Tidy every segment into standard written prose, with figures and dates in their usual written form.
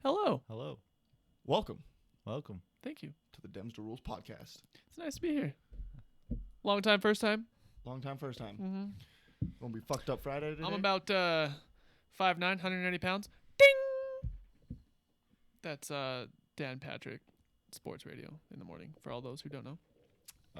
Hello. Hello. Welcome Welcome. Thank you. to the Dems Da Rules podcast. It's nice to be here. Long time, first time. Long time, first time. Mm-hmm. Gonna be fucked up Friday today. I'm about 5'9", 190 pounds. Ding! That's Dan Patrick, Sports Radio in the morning, for all those who don't know.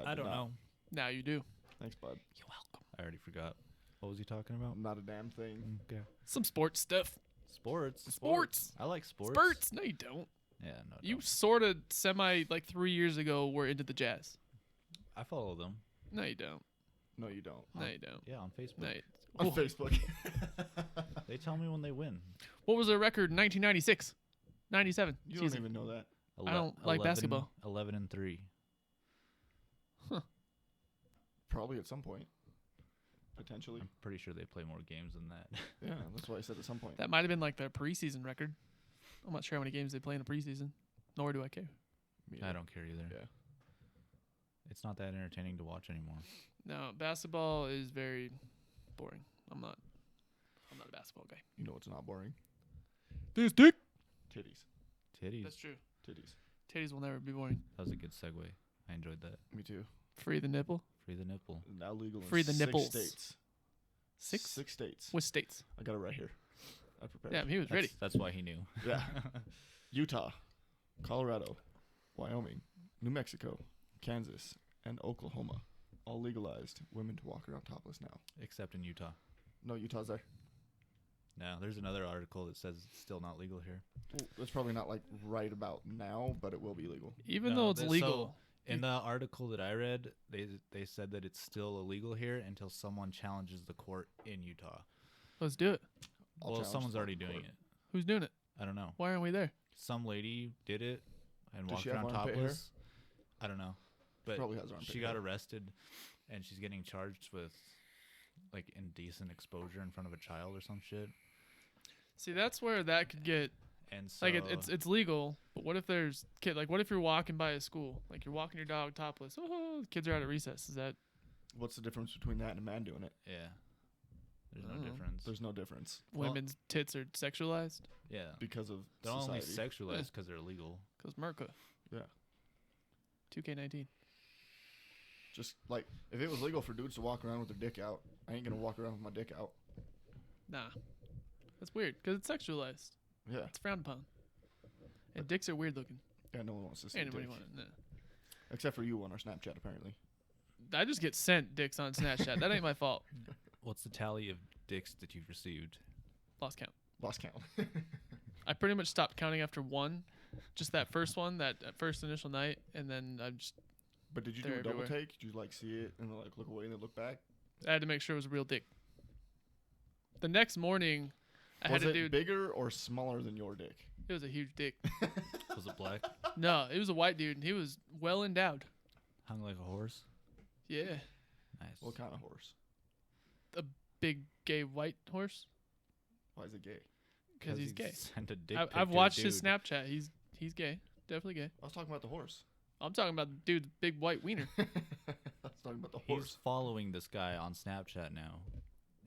I don't know. Now you do. Thanks, bud. You're welcome. I already forgot. What was he talking about? Not a damn thing. Okay. Some sports stuff. Sports. Sports. I like sports. Spurts. No, you don't. Yeah, no. You don't. sort of like 3 years ago were into the Jazz. I follow them. No, you don't. No, you don't. No, you don't. Yeah, on Facebook. No, you- On Oh. Facebook. They tell me when they win. What was their record in 1996? 97 You season. don't even know that. I don't like basketball. 11-3. Probably at some point. Potentially. I'm pretty sure they play more games than that. Yeah, that's why I said at some point. That might have been like their preseason record. I'm not sure how many games they play in a preseason, nor do I care. I don't care either. Yeah. It's not that entertaining to watch anymore. No, basketball is very boring. I'm not a basketball guy. You know what's not boring? This dick. Titties. Titties. That's true. Titties. Titties will never be boring. That was a good segue. I enjoyed that. Me too. Free the nipple. Free the nipple. Now legal in Free the 6 nipples. states. Six? 6 states. What states? I got it right here. I prepared. Yeah, he was ready. That's why he knew. Yeah. Utah, Colorado, Wyoming, New Mexico, Kansas, and Oklahoma all legalized women to walk around topless now. Except in Utah. No, Utah's there. No, there's another article that says it's still not legal here. Well, it's probably not like right about now, but it will be legal. Even No, though it's so legal. in the article that I read, they said that it's still illegal here until someone challenges the court in Utah. Let's do it. I'll Well, challenge someone's the already court. doing it. Who's doing it? I don't know. Why aren't we there? Some lady did it and Does walked she have around armpit hair? topless. I don't know. But Probably has armpit she got hair. arrested and she's getting charged with like indecent exposure in front of a child or some shit. See, that's where that could get And so like it's legal. But what if there's kid? Like, what if you're walking by a school? Like, you're walking your dog topless. Oh, the kids are out at recess. Is that What's the difference between that and a man doing it? yeah. There's I no don't know. difference. There's no difference Well- women's tits are sexualized? Yeah. because of They're only society. sexualized because they're illegal. Because Merca. Yeah. 2K19. Just like if it was legal for dudes to walk around with their dick out, I ain't gonna walk around with my dick out. Nah. That's weird. Because it's sexualized. Yeah. It's frowned upon. And dicks are weird looking. Yeah. No one wants to see Anybody dick. want it? Nah. Except for you on our Snapchat, apparently. I just get sent dicks on Snapchat. That ain't my fault. What's the tally of dicks that you've received? Lost count. Lost count. I pretty much stopped counting after one. Just that first one, that first initial night, and then I just But did you do They're a double everywhere. take? Did you like see it and then like look away and then look back? I had to make sure it was a real dick. The next morning, I Was had it to do. bigger or smaller than your dick? It was a huge dick. Was it black? No, it was a white dude, and he was well endowed. Hung like a horse? Yeah, Nice. What kind of horse? big gay white horse. Why is it gay? Because he's he gay. Sent a dick I've pic to a watched his dude. Snapchat. He's gay. Definitely gay. I was talking about the horse. I'm talking about the dude's big white wiener. I was talking about the He's horse. following this guy on Snapchat now,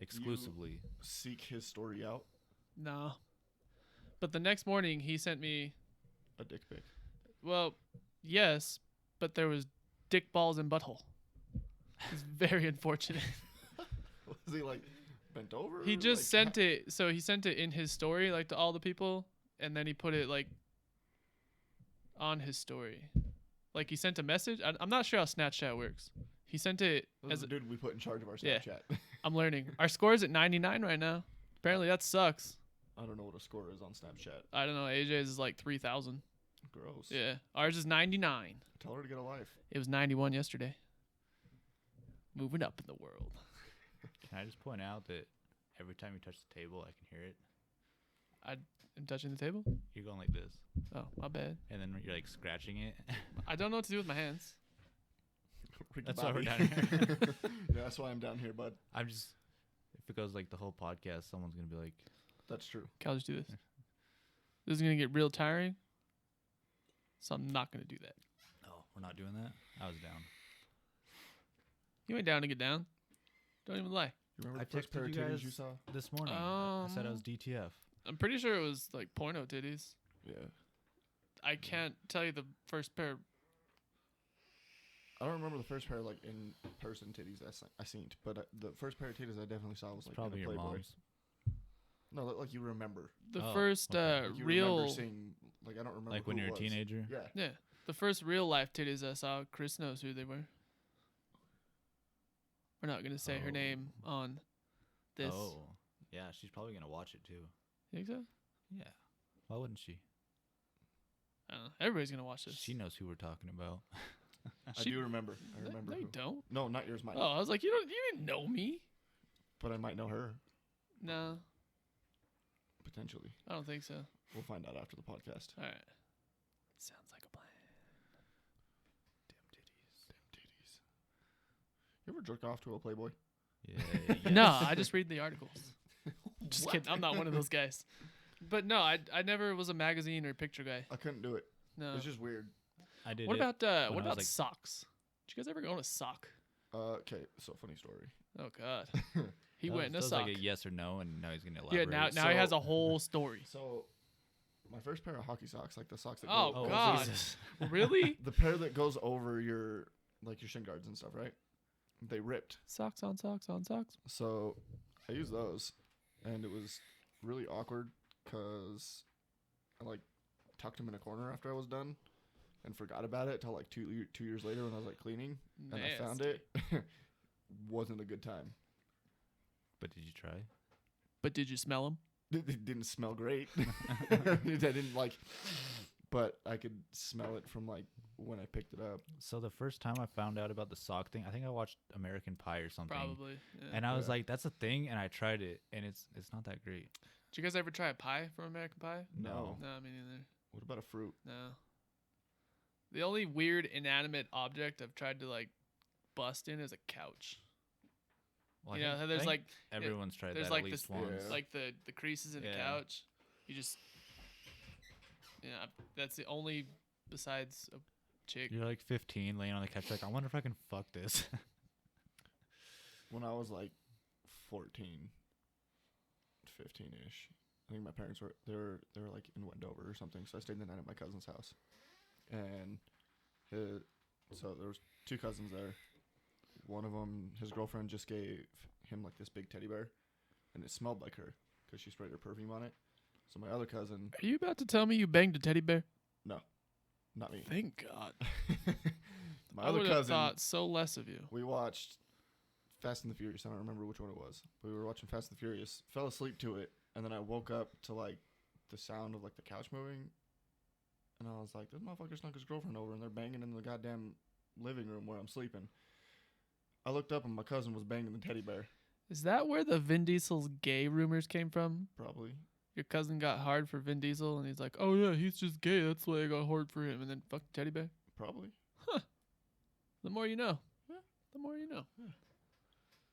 exclusively. Seek his story out. Nah. But the next morning, he sent me. A dick pic. Well, yes, but there was dick balls and butthole. It's very unfortunate. Was he like bent over? He just Like, sent it. So he sent it in his story, like to all the people, and then he put it like on his story. Like he sent a message. I'm not sure how Snapchat works. He sent it This as is the dude we put in charge of our Yeah. Snapchat. I'm learning. Our score is at 99 right now. Apparently that sucks. I don't know what a score is on Snapchat. I don't know. AJ's is like 3,000. Gross. Yeah. Ours is 99. Tell her to get a life. It was 91 yesterday. Moving up in the world. Can I just point out that every time you touch the table, I can hear it? I'm touching the table. You're going like this, Oh, my bad. and then you're like scratching it. I don't know what to do with my hands. Ricky That's why we're Bobby. down here. Yeah, that's why I'm down here, bud. I'm just, if it goes like the whole podcast, someone's going to be like, That's true. Okay, I'll just do this. This is going to get real tiring. So I'm not going to do that. oh, we're not doing that? I was down. You ain't down to get down. Don't even lie. You remember I the first texted pair of you titties guys- you saw? This morning, I said I was DTF. I'm pretty sure it was like porno titties. Yeah. I can't tell you the first pair. I don't remember the first pair like in person titties I seen, but the first pair of titties I definitely saw was like Probably in a your Playboy. mom's. No, like you remember. The Oh, first okay. Like you real, remember seeing, like I don't remember. Like when who you're it a was. teenager. Yeah. yeah, the first real life titties I saw. Chris knows who they were. We're not gonna say her Oh. name on this. Oh, yeah. She's probably gonna watch it too. You think so? Yeah. Why wouldn't she? I don't know. Everybody's gonna watch this. She knows who we're talking about. I do remember. I No, remember. no, you who. don't. No, not yours, mine. Oh, I was like, you didn't know me. But I might know her No, potentially. I don't think so. We'll find out after the podcast. All right. Sounds like a plan. Damn titties. You ever jerk off to a Playboy? Yeah. No, I just read the articles. Just kidding. I'm not one of those guys. But no, I never was a magazine or picture guy. I couldn't do it. No. It's just weird. I did. What it about when I what was, about like- socks? Did you guys ever go on a sock? Okay, so funny story. Oh God, he That went in a was sock. like a yes or no, and now he's gonna Yeah, elaborate. now he has So- a whole story. So, my first pair of hockey socks, like the socks that Oh, go Oh, God. Jesus. Really? the pair that goes over your like your shin guards and stuff, right? They ripped. Socks on socks on socks. So I used those, and it was really awkward because I like tucked them in a corner after I was done, and forgot about it till like 2 years later when I was like cleaning, and I found Nasty. it. Wasn't a good time. But did you try? But did you smell them? It didn't smell great. I didn't like, but I could smell it from like when I picked it up. So the first time I found out about the sock thing, I think I watched American Pie or something. Probably. Yeah. And I was Yeah. like, "That's a thing," and I tried it, and it's not that great. Did you guys ever try a pie from American Pie? No. No, me neither. What about a fruit? No. The only weird inanimate object I've tried to like bust in is a couch. Well, You I know, think- there's I think like everyone's tried there's that like at least this once. Yeah. like the creases in the Yeah. couch. You just that's the only besides a chick. You're like 15, laying on the couch, like, I wonder if I can fuck this. When I was like 14, 15-ish, I think my parents were they were like in Wendover or something, so I stayed the night at my cousin's house, and so there was 2 cousins there. One of them, his girlfriend just gave him like this big teddy bear, and it smelled like her because she sprayed her perfume on it. So my other cousin, Are you about to tell me you banged a teddy bear? not me, Thank God. my I other would have cousin, thought so less of you. we watched Fast and the Furious. I don't remember which one it was, but we were watching Fast and the Furious. Fell asleep to it, and then I woke up to like the sound of like the couch moving, and I was like, "This motherfucker snuck his girlfriend over, and they're banging in the goddamn living room where I'm sleeping." I looked up, and my cousin was banging the teddy bear. Is that where the Vin Diesel's gay rumors came from? Probably. Your cousin got hard for Vin Diesel, and he's like, "Oh yeah, he's just gay. That's why I got hard for him." And then fuck the teddy bear. Probably. The more you know. Yeah. The more you know. Yeah.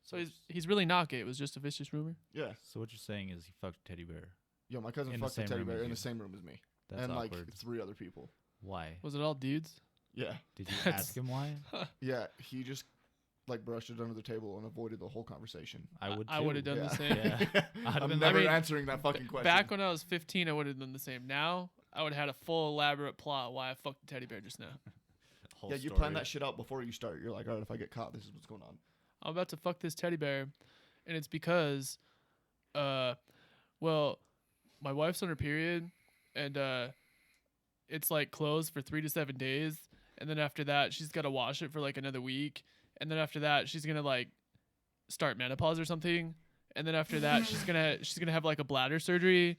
So he's really not gay. It was just a vicious rumor. Yeah. So what you're saying is he fucked a teddy bear. Yo, my cousin In the fucked the same teddy room bear as in you. the same room as me, That's and awkward. like 3 other people. Why? Was it all dudes? Yeah. Did you That's- ask him why? Yeah. He just like brushed it under the table and avoided the whole conversation. I would. I would have too. done the Yeah. same. Yeah. I'd have I'm been never I mean, answering that fucking question. Back when I was 15, I would have done the same. Now, I would have had a full elaborate plot why I fucked the teddy bear just now. Whole yeah, you story. plan that shit out before you start. You're like, all right, if I get caught, this is what's going on. I'm about to fuck this teddy bear, and it's because, well, my wife's on her period, and it's like closed for 3 to 7 days, and then after that, she's got to wash it for like another week, and then after that, she's gonna like start menopause or something, and then after that, she's gonna have like a bladder surgery,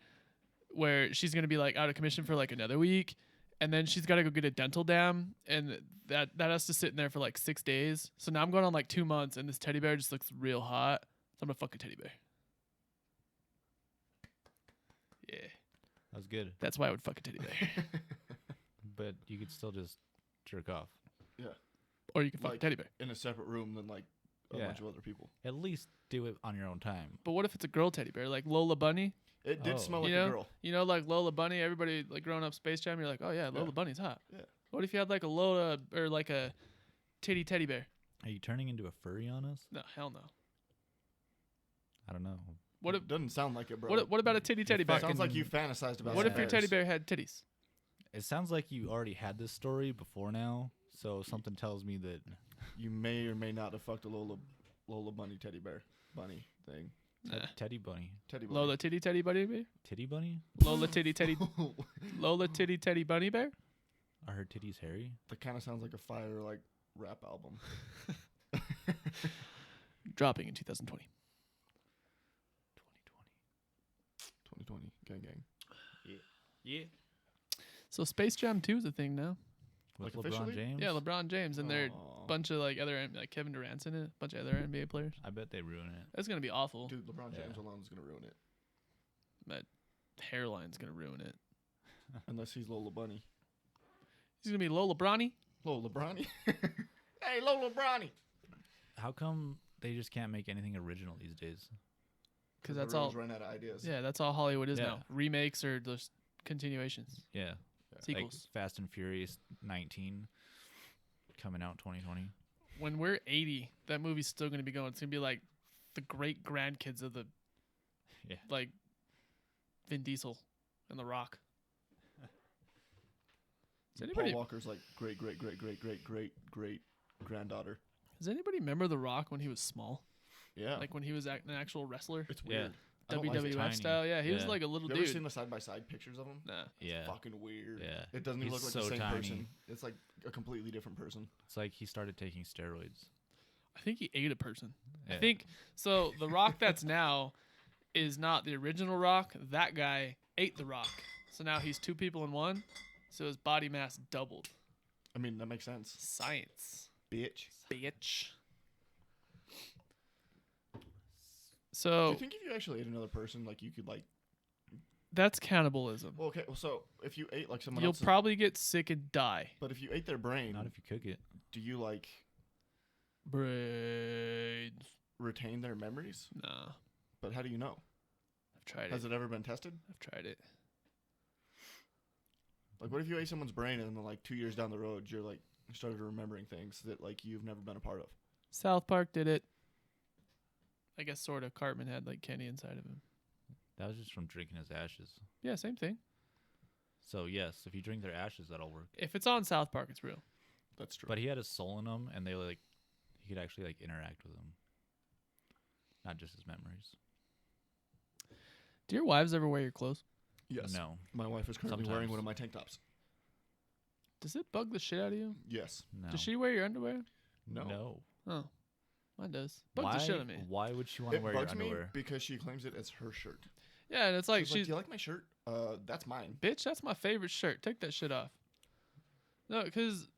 where she's gonna be like out of commission for like another week. And then she's got to go get a dental dam, and that has to sit in there for like 6 days. So now I'm going on like 2 months, and this teddy bear just looks real hot. So I'm gonna fuck a teddy bear. Yeah, That was good, that's why I would fuck a teddy bear. but you could still just jerk off. Or you can fuck Like- a teddy bear. In a separate room than like a Yeah. bunch of other people. At least do it on your own time. But what if it's a girl teddy bear, like Lola Bunny? It did Oh. smell like You a know? girl. You know, like Lola Bunny. Everybody like growing up Space Jam. You're like, oh yeah, Lola Yeah. Bunny's hot. Yeah. What if you had like a Lola or like a titty teddy bear? Are you turning into a furry on us? No, hell no. I don't know. What if It doesn't sound like it, bro. what about a titty teddy bear? Sounds like you fantasized about What if some your teddy bears. bear had titties? It sounds like you already had this story before now, so something tells me that You may or may not have fucked a Lola bunny teddy bear bunny thing. Nah. Teddy bunny, Teddy bunny. Lola titty teddy bunny bear. titty bunny. Lola titty teddy. Lola titty teddy bunny bear. Are her titties hairy? That kind of sounds like a fire like rap album. Dropping in 2020. 2020 gang gang. Yeah. So Space Jam 2 is a thing now. With Like LeBron officially? James. Yeah, LeBron James and there's Aw. a bunch of like other like Kevin Durant's in it, a bunch of other NBA players. I bet they ruin it. That's gonna be awful. Dude, LeBron Yeah. James alone is gonna ruin it. That hairline's gonna ruin it. Unless he's Lola Bunny. He's gonna be Lola Bronny. Lola Bronny. Hey, Lola Bronny. How come they just can't make anything original these days? Because that's all. Everyone's run out of ideas. Yeah, that's all Hollywood is Yeah. now. Remakes or just continuations, Yeah. sequels. Like Fast and Furious 19 coming out 2020. When we're 80, that movie's still gonna be going. It's gonna be like the great grandkids of the, Yeah. like Vin Diesel and The Rock. Does Paul anybody Walker's like great granddaughter. does anybody remember The Rock when he was small? Yeah. Like when he was an actual wrestler, it's Yeah. weird. I don't like it. WWF tiny. style. Yeah, he was Yeah. like a little You ever dude. seen the side by side pictures of him? Nah. Yeah. Fucking weird. Yeah. It doesn't even He's look like so the same tiny. person. It's like a completely different person. It's like he started taking steroids. I think he ate a person. I Yeah. think so. The Rock that's now is not the original Rock. That guy ate the Rock, so now he's two people in one. So his body mass doubled. I mean, that makes sense. Science, Bitch. bitch. Do So you think if you actually ate another person, like you could like? that's cannibalism. Well, okay. Well, so if you ate like someone You'll else's, probably get sick and die. but if you ate their brain, Not if you cook it. do you like Brains. retain their memories? Nah, But how do you know? I've tried Has it. it ever been tested? I've tried it. Like, what if you ate someone's brain and then like 2 years down the road, you're like started remembering things that like you've never been a part of? South Park did it. I guess sort of. Cartman had like Kenny inside of him. That was just from drinking his ashes. Yeah, same thing. So yes, if you drink their ashes, that'll work. If it's on South Park, it's real. That's true. But he had his soul in them, and they like he could actually like interact with them, not just his memories. Do your wives ever wear your clothes? yes. No, My wife is currently wearing Sometimes. one of my tank tops. Does it bug the shit out of you? Yes. no. Does she wear your underwear? No. Oh, mine does. Bugs Why? the shit out of me. Why would she want to It wear your bugs me underwear? because she claims it as her shirt. Yeah, and it's like She's like, she's "Do you like my shirt? That's mine." bitch. That's my favorite shirt. Take that shit off. No, because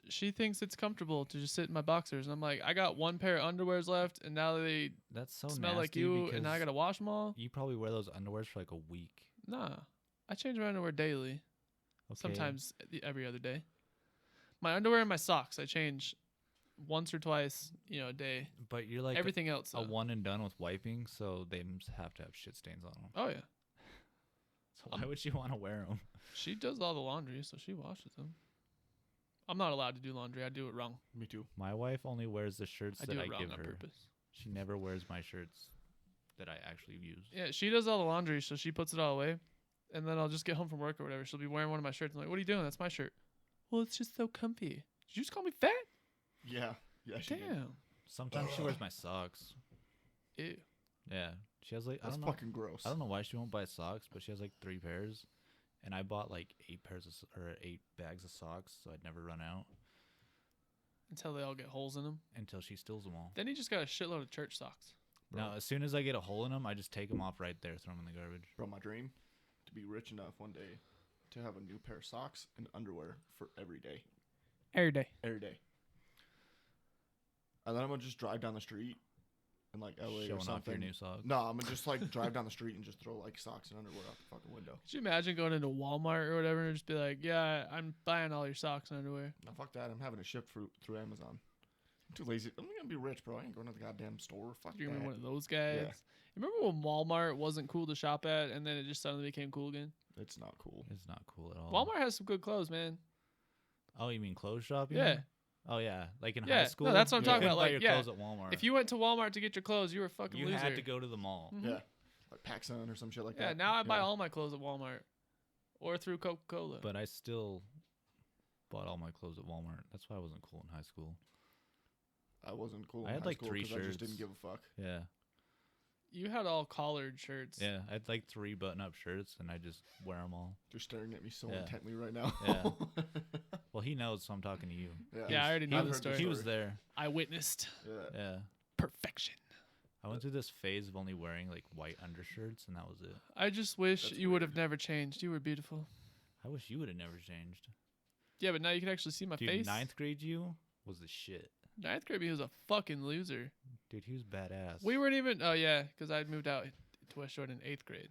she thinks it's comfortable to just sit in my boxers, and I'm like, I got one pair of underwears left, and now they That's so smell nasty like you, because and now I gotta wash them all. You probably wear those underwears for like a week. Nah, I change my underwear daily. Okay. Sometimes every other day. My underwear and my socks I change once or twice, a day. But you're like Everything else. a one and done with wiping, so they must have to have shit stains on them. Oh yeah, So why would you want to wear them? she does all the laundry, so she washes them. I'm not allowed to do laundry. I do it wrong. Me too. My wife only wears the shirts I that do I it wrong give on her. purpose. She never wears my shirts that I actually use. Yeah, she does all the laundry, so she puts it all away, and then I'll just get home from work or whatever. She'll be wearing one of my shirts. I'm like, "What are you doing? That's my shirt." Well, it's just so comfy. Did you just call me fat? Yeah. Yeah. She did. Damn. Sometimes she wears my socks. Ew. Yeah, she has like That's I don't know. fucking gross. I don't know why she won't buy socks, but she has like 3 pairs, and I bought like 8 bags of socks, so I'd never run out Until they all get holes in them. until she steals them all. Then you just got a shitload of church socks. Bro. Now, as soon as I get a hole in them, I just take them off right there, throw them in the garbage. Bro, my dream to be rich enough one day to have a new pair of socks and underwear for every day. Every day. Every day. And then I'm gonna just drive down the street in like LA Showing or off something. your new socks. No, I'm gonna just like drive down the street and just throw like socks and underwear out the fucking window. Could you imagine going into Walmart or whatever and just be like, "Yeah, I'm buying all your socks and underwear." No, fuck that. I'm having it shipped through Amazon. I'm too lazy. I'm gonna be rich, bro. I ain't going to the goddamn store. Fuck You're gonna be that. one of those guys. Yeah. Remember when Walmart wasn't cool to shop at, and then it just suddenly became cool again? It's not cool. It's not cool at all. Walmart has some good clothes, man. Oh, you mean clothes shopping? Yeah. Oh yeah, like in Yeah, high no, school. that's what I'm you talking couldn't about, buy like, your yeah. clothes at Walmart. If you went to Walmart to get your clothes, you were a fucking you loser. had to go to the mall. Mhm. Yeah. Like PacSun or some shit like Yeah, that. now I buy all my clothes at Walmart. or through Coca-Cola. But I still bought all my clothes at Walmart. That's why I wasn't cool in high school. I wasn't cool. I in had high like school 3 'cause I just didn't shirts. give a fuck. Yeah. You had all collared shirts. Yeah. I had like 3 button-up shirts, and I just wear them all. You're staring at me so Yeah. intently right now. Yeah. Well, he knows, so I'm talking to you. Yeah, I already know I've the heard story. He was there. I witnessed Yeah. Yeah. perfection. I went through this phase of only wearing like white undershirts, and that was it. I just wish That's you would have weird. never changed. You were beautiful. I wish you would have never changed. Yeah, but now you can actually see my Dude, face. 9th grade you was the shit. Ninth grade, he was a fucking loser. Dude, he was badass. We weren't even. Oh yeah, because I moved out to West Jordan in 8th grade.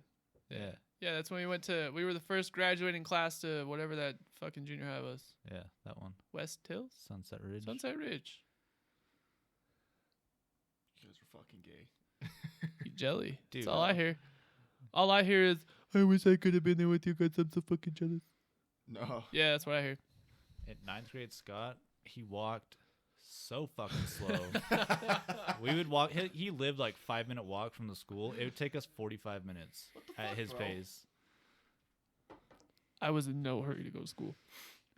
Yeah. Yeah, that's when we went to. We were the first graduating class to whatever that fucking junior high was. Yeah, that one. West Hills, Sunset Ridge. Sunset Ridge. You guys are fucking gay. You jelly. Dude, That's all I hear. All I hear is, I wish I could have been there with you guys. I'm so fucking jealous. No. Yeah, that's what I hear. In 9th grade, Scott, he walked so fucking slow. We would walk. He lived like 5-minute walk from the school. It would take us 45 minutes at fuck, his bro? pace. I was in no hurry to go to school.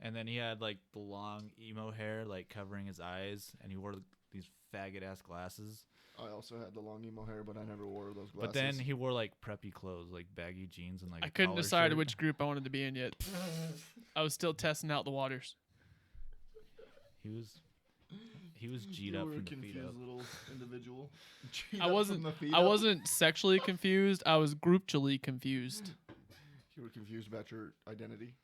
And then he had like the long emo hair, like covering his eyes, and he wore these faggot ass glasses. I also had the long emo hair, but I never wore those glasses. But then he wore like preppy clothes, like baggy jeans and like. I a couldn't collar decide shirt. which group I wanted to be in yet. I was still testing out the waters. He was G'd You up were a from the feet confused up. little individual. G'd I up wasn't. from the feet I up. wasn't sexually confused. I was groupally confused. You were confused about your identity.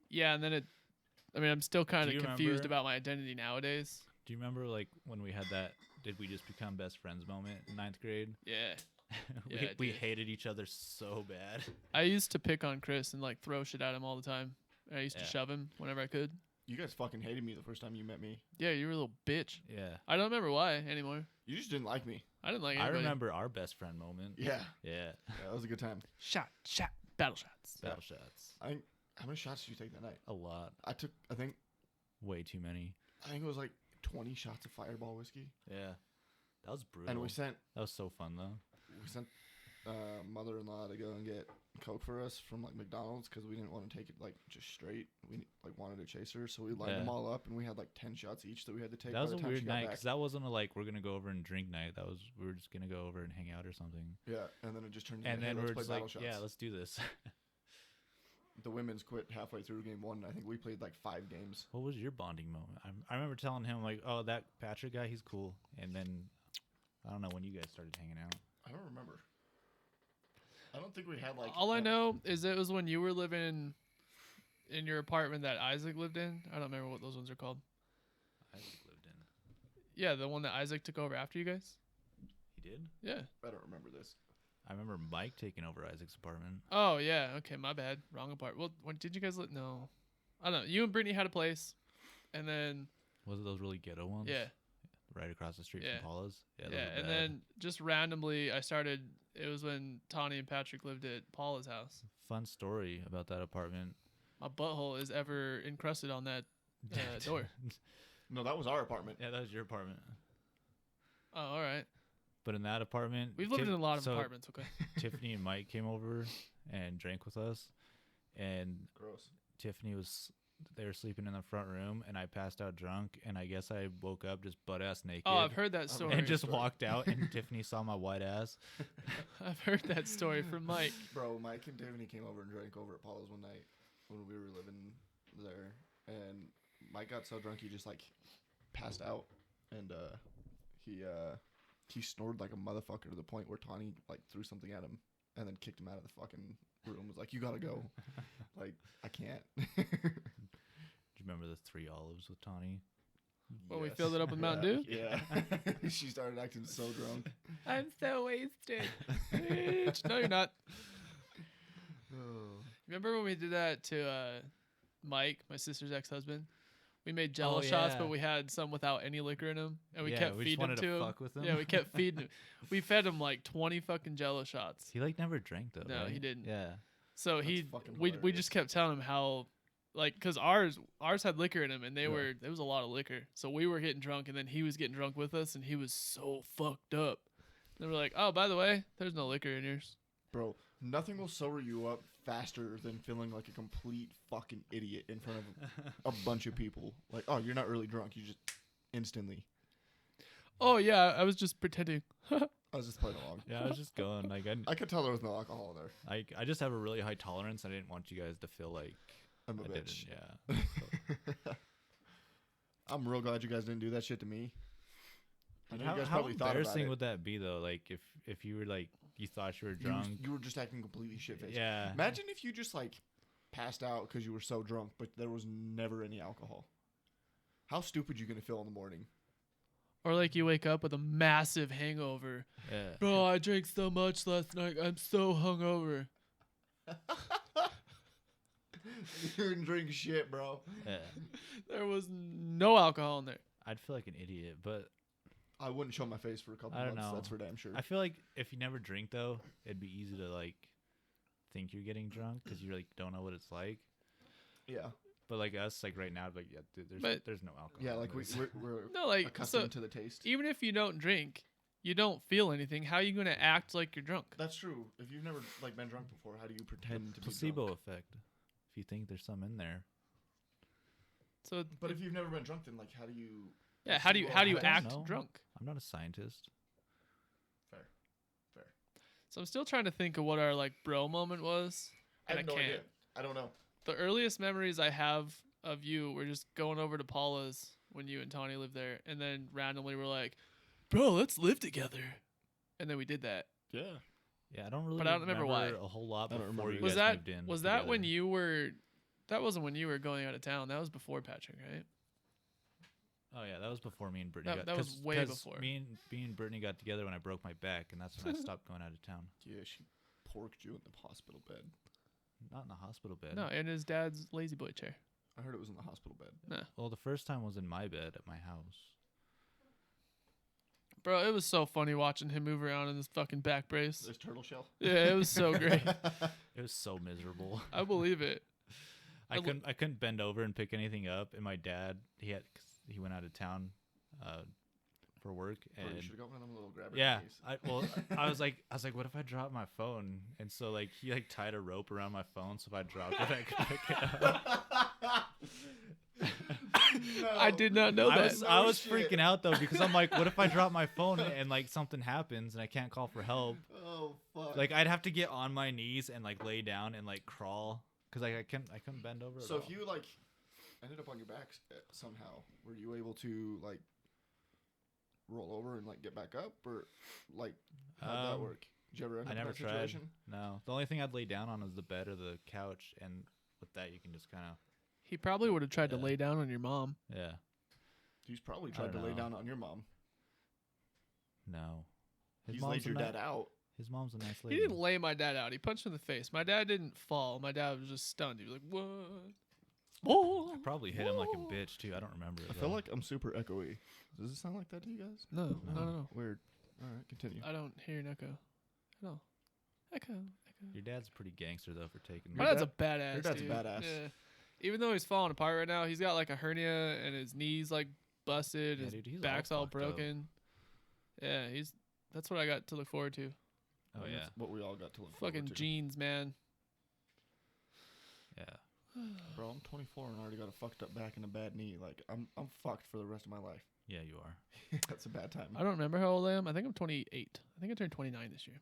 Yeah, and then it. I mean, I'm still kind of you confused remember- about my identity nowadays. Do you remember like when we had that? Did we just become best friends moment in 9th grade? Yeah. we, Yeah, I we did. hated each other so bad. I used to pick on Chris and like throw shit at him all the time. I used to Yeah. shove him whenever I could. You guys fucking hated me the first time you met me. Yeah, you were a little bitch. Yeah. I don't remember why anymore. You just didn't like me. I didn't like I anybody. remember our best friend moment. Yeah. Yeah. That was a good time. Shot, battle shots. Battle shots. How many shots did you take that night? A lot. I think Way too many. it was like 20 shots of Fireball whiskey. Yeah. That was brutal. And we sent That was so fun though. mother-in-law to go and get Coke for us from like McDonald's because we didn't want to take it like just straight. We like wanted a chaser, so we lined them Yeah. all up and we had like 10 shots each that we had to take. That by was the a time she weird got night back. because that wasn't a like we're gonna go over and drink night. That was we were just gonna go over and hang out or something. Yeah, and then it just turned into And hey, then we let's were play just battle like, shots. yeah, let's do this. The women's quit halfway through game 1. I think we played like 5 games. What was your bonding moment? I remember telling him like, oh, that Patrick guy, he's cool. And then I don't know when you guys started hanging out. I don't remember. I don't think we had like. All I know is it was when you were living in your apartment that Isaac lived in. I don't remember what those ones are called. Isaac lived in. Yeah, the one that Isaac took over after you guys. He did. Yeah. I don't remember this. I remember Mike taking over Isaac's apartment. Oh yeah. Okay, my bad. Wrong apart. Well, when did you guys live? No, I don't know. You and Brittany had a place, and then Was it those really ghetto ones? yeah, Right across the street Yeah. from Paula's. Yeah. those yeah, were and bad. then just randomly I started. It was when Tawny and Patrick lived at Paula's house. Fun story about that apartment. My butthole is ever encrusted on that door. No, that was our apartment. Yeah, that was your apartment. Oh, all right. But in that apartment, We've lived in a lot of so apartments. Okay. Tiffany and Mike came over and drank with us, and Gross. Tiffany was they were sleeping in the front room, and I passed out drunk, and I guess I woke up just butt ass naked. Oh, I've heard that story. and just story. walked out, and Tiffany saw my white ass. I've heard that story from Mike. Bro, Mike and Tiffany came over and drank over at Paula's one night when we were living there, and Mike got so drunk he just like passed out, and he snored like a motherfucker to the point where Tawny like threw something at him and then kicked him out of the fucking room. Was like, you gotta go. Like, I can't. Do you remember the 3 olives with Tawny? Well, we Yes. filled it up with Mountain Dew. Yeah. She started acting so drunk. I'm so wasted. Bitch. No, you're not. Remember when we did that to Mike, my sister's ex-husband? We made Jello shots, yeah. but we had some without any liquor in them, and we Yeah, kept we just feeding them wanted to to him. fuck with him. Yeah, we kept feeding him. We fed him like 20 fucking Jello shots. He like never drank though. No, right? he didn't. Yeah. So That's he, fucking we hilarious. just kept telling him how, like, cause ours had liquor in them, and Yeah. there was a lot of liquor. So we were getting drunk, and then he was getting drunk with us, and he was so fucked up. And we're like, oh, by the way, there's no liquor in yours. Bro, nothing will sober you up faster than feeling like a complete fucking idiot in front of a bunch of people. Like, oh, you're not really drunk. You just instantly. Oh yeah, I was just pretending. I was just playing along. Yeah, I was just going. Like, I could tell there was no alcohol in there. I just have a really high tolerance. I didn't want you guys to feel like I'm a I bitch. didn't. Yeah. I'm real glad you guys didn't do that shit to me. I know How, you guys how probably thought about embarrassing it. would that be though? Like if you were like you thought you were drunk. You were just acting completely shit faced. Yeah. Imagine if you just like passed out because you were so drunk, but there was never any alcohol. How stupid you gonna feel in the morning? Or like you wake up with a massive hangover. Yeah. Bro, I drank so much last night. I'm so hungover. You didn't drink shit, bro. Yeah. There was no alcohol in there. I'd feel like an idiot, but I wouldn't show my face for a couple I don't months. know. That's for damn sure. I feel like if you never drink though, it'd be easy to like think you're getting drunk because you like don't know what it's like. Yeah. But like us, like right now, like yeah, dude, But- there's no alcohol. Yeah, in like this. we're No, like accustomed so to the taste. even if you don't drink, you don't feel anything. How are you gonna act like you're drunk? That's true. If you've never like been drunk before, how do you pretend to be placebo drunk? effect. If you think there's some in there, So But if you've never been drunk, then like how do you? yeah, how do you I don't act know. drunk? I'm not a scientist. Fair. So I'm still trying to think of what our like bro moment was. I And have I no can't. idea. I don't know. The earliest memories I have of you were just going over to Paula's when you and Tawny lived there, and then randomly we're like, "Bro, let's live together," and then we did that. Yeah. Yeah, I don't really. But I don't remember why. a whole lot I don't before remember you Was guys that moved in. was that when together. you were? That wasn't when you were going out of town. That was before Patrick, right? Oh yeah, that was before me and Brittany. That got, was 'cause- way 'cause before. Me and Brittany got together when I broke my back, and that's when I stopped going out of town. Yeah, she porked you in the hospital bed. Not in the hospital bed. No, in his dad's lazy boy chair. I heard it was in the hospital bed. Well, the first time was in my bed at my house. Bro, it was so funny watching him move around in this fucking back brace. This turtle shell. Yeah, it was so great. It was so miserable. I believe it. I couldn't bend over and pick anything up, and my dad he went out of town for work, Bro, you and should have got one of them little grabber yeah, thingies. I was like, what if I drop my phone? And so like he like tied a rope around my phone, so if I dropped it, I could pick it up. No. I did not know that. No I was shit. freaking out though because I'm like, what if I drop my phone and like something happens and I can't call for help? Oh fuck. Like I'd have to get on my knees and like lay down and like crawl because like I couldn't bend over. So at if all. you like ended up on your back somehow, were you able to like roll over and like get back up, or like how'd that work? Did you ever end I up never in that tried. situation? No, the only thing I'd lay down on is the bed or the couch, and with that you can just kind of He probably would have tried to Yeah. lay down on your mom. yeah. He's probably I tried to don't lay know. down on your mom. No, He's mom's laid a your ni- dad out. His mom's a nice He lady. didn't lay my dad out. He punched him in the face. My dad didn't fall. My dad was just stunned. He was like, "What?" Oh. Probably hit him like a bitch too. I don't remember. It I feel though. like I'm super echoey. Does it sound like that to you guys? No, no. Weird. All right, continue. I don't hear an echo. No. Echo. Your dad's pretty gangster though for taking. My Your dad's a badass. your dad's dude. badass. Yeah. Even though he's falling apart right now, he's got like a hernia and his knees like busted. Yeah, his dude, he's all back's all fucked up. broken. Yeah, that's what I got to look forward to. Oh And yeah, that's what we all got to look Fucking forward to. jeans, man. yeah, Bro, I'm 24 and I already got a fucked up back and a bad knee. Like I'm fucked for the rest of my life. yeah. You are. That's a bad time. I don't remember how old I am. I think I'm 28. I think I turned 29 this year.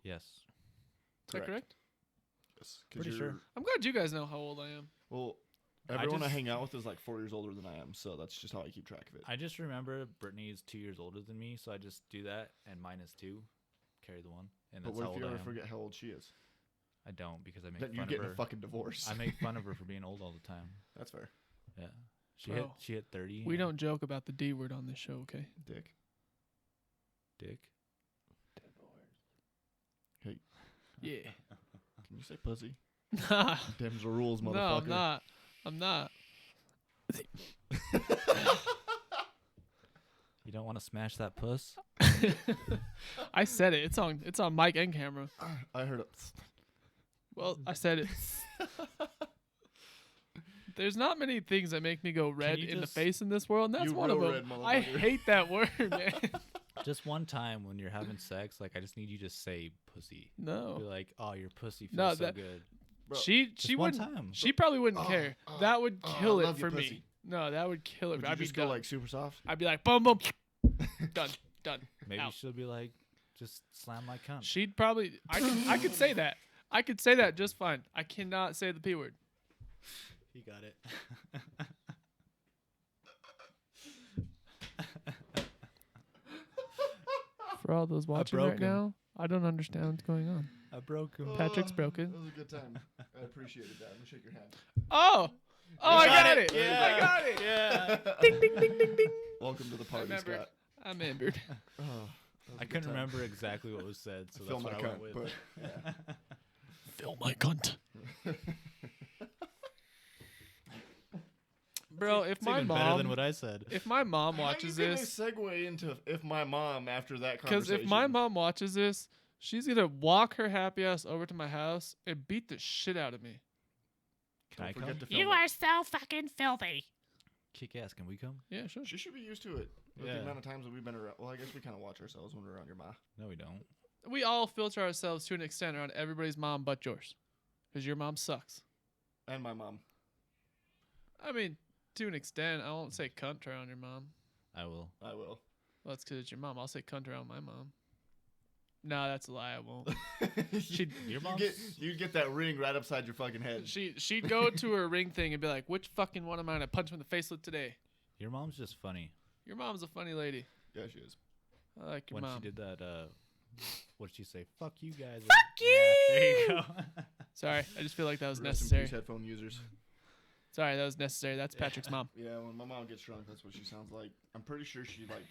Yes. Is that correct? Yes, 'cause Pretty you're- sure. I'm glad you guys know how old I am. Well, I everyone I just- hang out with is like 4 years older than I am, so that's just how I keep track of it. I just remember Brittany is 2 years older than me, so I just do that, and mine is 2. Carry the one, and But that's what how if old you I ever am. forget how old she is? I don't because I make Then you fun get of in her. a fucking divorce. I make fun of her for being old all the time. That's fair. Yeah. Bro, She hit 30. We and don't joke about the D word on this show, okay? Dick. dick. Hey, Yeah. can you say pussy? Nah. Dems Da Rules, motherfucker. No, I'm not. I'm not. You don't want to smash that puss? I said it. It's on mic and camera. I heard it. Well, I said it. There's not many things that make me go red you in the just- face in this world, and that's You one of real them. red, I motherfucker. hate that word, man. Just one time when you're having sex, like I just need you to say pussy. Be No. like, oh, your pussy feels No, so that- good. Bro, She Just one wouldn't. time. She probably wouldn't Oh, care. oh, That would oh, I kill it love you, for me. pussy. No, that would kill it. would I'd you be just go done. like super soft? I'd be like, boom, boom, done, done. Maybe out. she'll be like, just slam my cunt. She'd probably. I could say that. I could say that just fine. I cannot say the p word. He got it. For all those watching broke right him. now, I don't understand what's going on. I broke him. Patrick's broken. That was a good time. I appreciated that. Let me shake your hand. Oh, I got it. Yeah. I got it. Yeah. Ding, ding, ding, ding, ding. Welcome to the party, remembered. Scott. I'm ambered. Oh, that was I a good couldn't time. remember exactly what was said, so Fill that's my what I cunt, went with. but yeah. Fill my cunt. Bro, if It's my even better than mom, what I said. if my mom watches How you gonna this, segue into if my mom after that because conversation? if my mom watches this, she's gonna walk her happy ass over to my house and beat the shit out of me. Can I Don't forget come? to film it. are so fucking filthy. Kick ass. Can we come? Yeah, sure. She should be used to it. With Yeah. the amount of times that we've been around. Well, I guess we kind of watch ourselves when we're around your ma. No, we don't. We all filter ourselves to an extent around everybody's mom but yours, because your mom sucks. And my mom. I mean, to an extent, I won't say cunt around your mom. I will. I will. Well, that's because it's your mom. I'll say cunt around my mom. No, that's a lie. I won't. She'd Your you'd get that ring right upside your fucking head. she'd go to her ring thing and be like, "Which fucking one am I gonna punch him in the face with today?" Your mom's just funny. Your mom's a funny lady. Yeah, she is. I like your When mom. she did that, what did she say? Fuck you guys. Fuck Yeah, there you go. Sorry, I just feel like that was Rest in necessary. peace, headphone users. Sorry, that was necessary. That's Patrick's mom. Yeah, when my mom gets drunk, that's what she sounds like. I'm pretty sure she like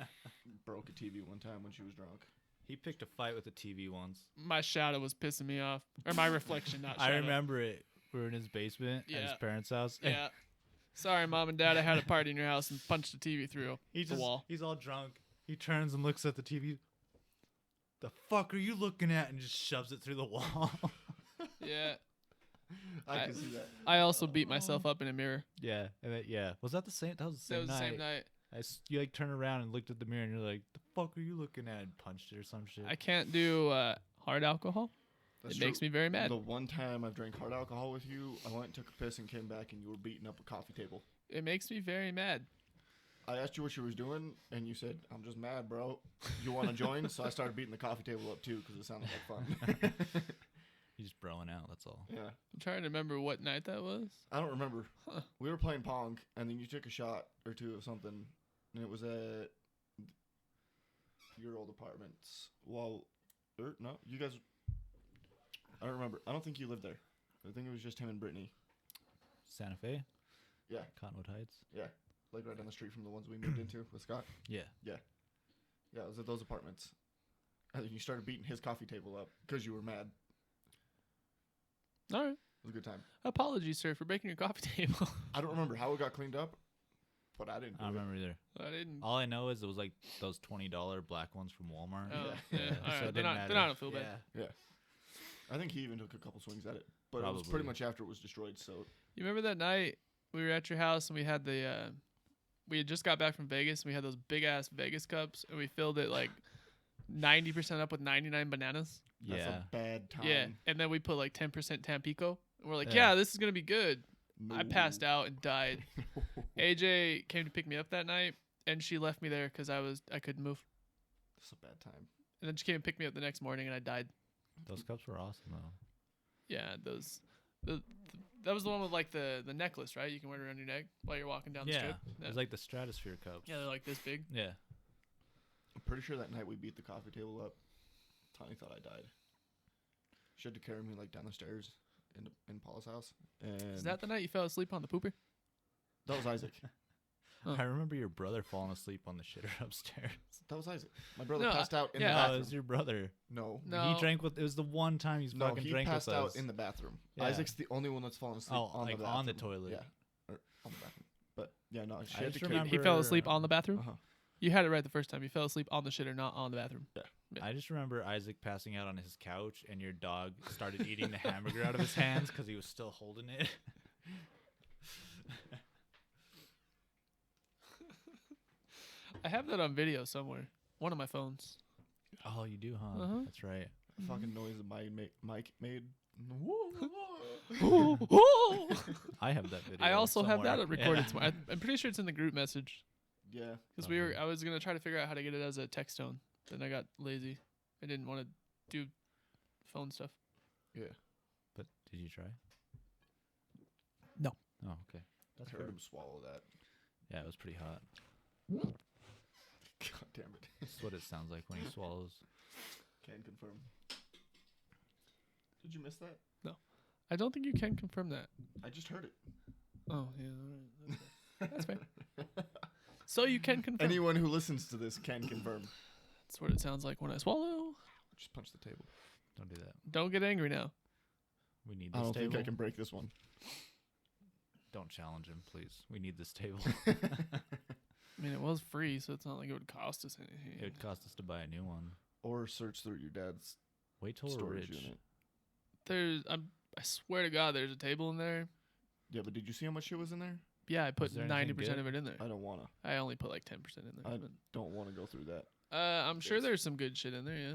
broke a TV one time when she was drunk. He picked a fight with the TV once. My shadow was pissing me off, or my reflection, not shadow. I remember it. We were in his basement at his Yeah. parents' house. Yeah. Sorry, mom and dad. I had a party in your house and punched the TV through He the just, wall. he's all drunk. He turns and looks at the TV. The fuck are you looking at? And just shoves it through the wall. Yeah. I I- can see that. I also beat myself up in a mirror. yeah. And then, yeah. Was that the same? That was the That same was the night. same night. You like turn around and looked at the mirror and you're like, the fuck are you looking at? And punched it or some shit. I can't do hard alcohol. That's It makes me very mad. The one time I've drank hard alcohol with you, I went and took a piss and came back and you were beating up a coffee table. It makes me very mad. I asked you what you was doing and you said, "I'm just mad, bro. You want to join?" So I started beating the coffee table up too because it sounded like fun. He's just broing out. That's all. Yeah. I'm trying to remember what night that was. I don't remember. Huh. We were playing Pong, and then you took a shot or two of something, and it was at your old apartments. Well, no, you guys. I don't remember. I don't think you lived there. I think it was just him and Brittany. Santa Fe? Yeah, Cottonwood Heights? yeah, like right down the street from the ones we moved into with Scott. Yeah. Yeah, it was at those apartments. And then you started beating his coffee table up because you were mad. All right. It was a good time. Apologies, sir, for breaking your coffee table. I don't remember how it got cleaned up, but I didn't. I don't do it. remember either. I didn't. All I know is it was like those $20 black ones from Walmart. Oh, Yeah. yeah. Yeah, All so right. it Then didn't I don't feel bad. Yeah. I think he even took a couple swings at it, but it was Probably. pretty much after it was destroyed. So You remember that night we were at your house and we had the we had just got back from Vegas and we had those big ass Vegas cups and we filled it like 90% up with 99 bananas. that's Yeah. a bad time. Yeah, and then we put like 10% Tampico. And we're like, Yeah. yeah, this is gonna be good. I passed No. out and died. AJ came to pick me up that night and she left me there because I couldn't move. That's a bad time. And then she came and picked me up the next morning and I died. Those cups were awesome, though. Yeah, that was the one with like the necklace, right? You can wear it around your neck while you're walking down the Yeah. strip. It was like the Stratosphere cups. Yeah, they're like this big. Yeah. I'm pretty sure that night we beat the coffee table up. Tony thought I died. She had to carry me like down the stairs in Paula's house. And Is that the night you fell asleep on the pooper? that was Isaac. Huh. I remember your brother falling asleep on the shitter upstairs. That was Isaac. My brother No, passed out in yeah. the Oh, bathroom. it was your brother. No. No. He drank with. It was the one time he's No, fucking he drank passed with out us. in the bathroom. Yeah. Isaac's the only one that's fallen asleep Oh, on like the on the bathroom. toilet. Yeah. Or on the bathroom. But yeah, no, she I had just to carry remember- He fell asleep on the bathroom. Uh-huh. You had it right the first time. You fell asleep on the shitter, not on the bathroom. Yeah. I just remember Isaac passing out on his couch, and your dog started eating the hamburger out of his hands because he was still holding it. I have that on video somewhere. One of my phones. Oh, you do, huh? Uh-huh. That's right. The fucking noise that my Mike made. I have that video. I also have that somewhere. recorded. Yeah. Somewhere. I'm pretty sure it's in the group message Yeah. because Okay. I was gonna try to figure out how to get it as a text tone. Then I got lazy. I didn't want to do phone stuff. Yeah. But did you try? No. Oh, okay. I heard him swallow that. Yeah, it was pretty hot. God damn it. That's what it sounds like when he swallows. Can confirm. Did you miss that? I don't think you can confirm that. I just heard it. Oh yeah, that's fair. So you can confirm. Anyone who listens to this can confirm. That's what it sounds like when I swallow. Just punch the table. Don't do that. Don't get angry now. We need I this don't table. think I can break this one. Don't challenge him, please. We need this table. I mean, it was free, so it's not like it would cost us anything. It would cost us to buy a new one. Or search through your dad's Wait till we're storage rich. unit. I swear to God, there's a table in there. Yeah, but did you see how much shit was in there? Yeah, I put there anything 90% of it in there. I don't wanna. I only put like 10% in there. I don't wanna go through that. I'm sure Yes. there's some good shit in there. Yeah.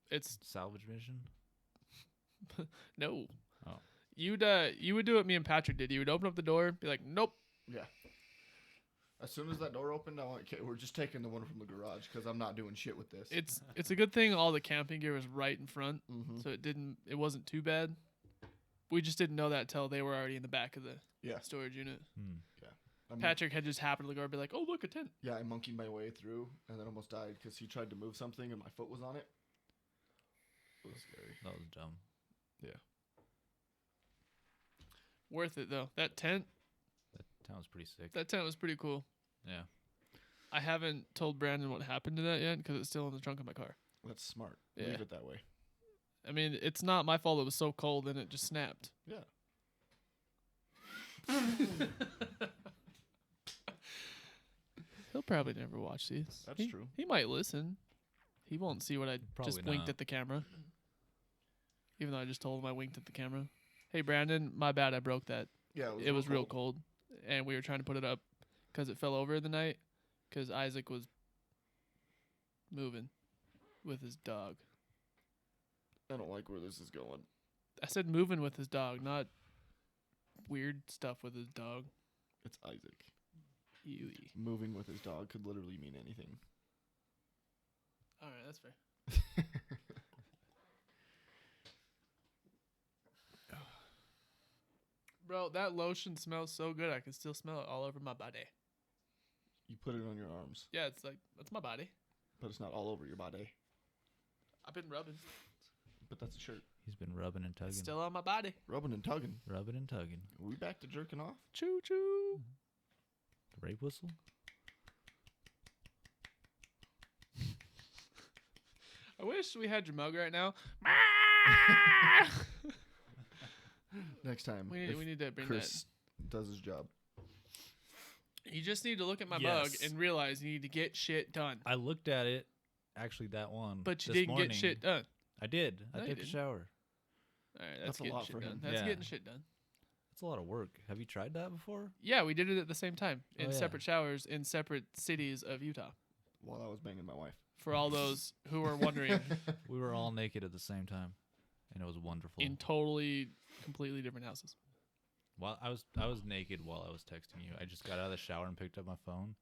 It's Salvage mission? no. Oh. You would do what me and Patrick did. You would open up the door, be like, nope. Yeah. As soon as that door opened, I went, okay, we're just taking the one from the garage because I'm not doing shit with this. It's a good thing all the camping gear was right in front, Mm-hmm. so it wasn't too bad. We just didn't know that till they were already in the back of the Yeah. storage unit. Hmm. Patrick had just happened to go and be like, oh look, a tent. Yeah, I monkeyed my way through and then almost died because he tried to move something and my foot was on it. It was scary. That was dumb. Worth it though. That tent That was pretty sick. was pretty cool. Yeah. I haven't told Brandon what happened to that yet because it's still in the trunk of my car. That's smart. Yeah. Leave it that way. I mean, it's not my fault it was so cold and it just snapped. Yeah. He'll probably never watch these. That's true. He might listen. He won't see what I Probably just winked not. at the camera. Even though I just told him I winked at the camera. Hey, Brandon, my bad. I broke that. Yeah, It was real cold. And we were trying to put it up because it fell over in the night because Isaac was moving with his dog. I don't like where this is going. I said moving with his dog, not weird stuff with his dog. It's Isaac. Ewy. Moving with his dog could literally mean anything. All right, that's fair. Bro, that lotion smells so good. I can still smell it all over my body. You put it on your arms, Yeah, it's like, that's my body. but it's not all over your body. I've been rubbing. But that's a shirt. He's been rubbing and tugging. It's still on my body. Rubbing and tugging. Rubbing and tugging. Are we back to jerking off? Choo choo. The rape whistle? I wish we had your mug right now. Next time, We if need to bring Chris does his job. that. You just need to look at my mug Yes. and realize you need to get shit done. I looked at it. Actually, that one. But you this didn't morning. get shit done. I did. No, I you took a didn't. shower. All right, That's a getting lot shit for done. him. That's Yeah. getting shit done. It's a lot of work. Have you tried that before? Yeah, we did it at the same time in Oh, yeah. separate showers in separate cities of Utah. While I was banging my wife. For all those who are wondering, We were all naked at the same time, and it was wonderful. in totally, completely different houses. While I was naked while I was texting you. I just got out of the shower and picked up my phone.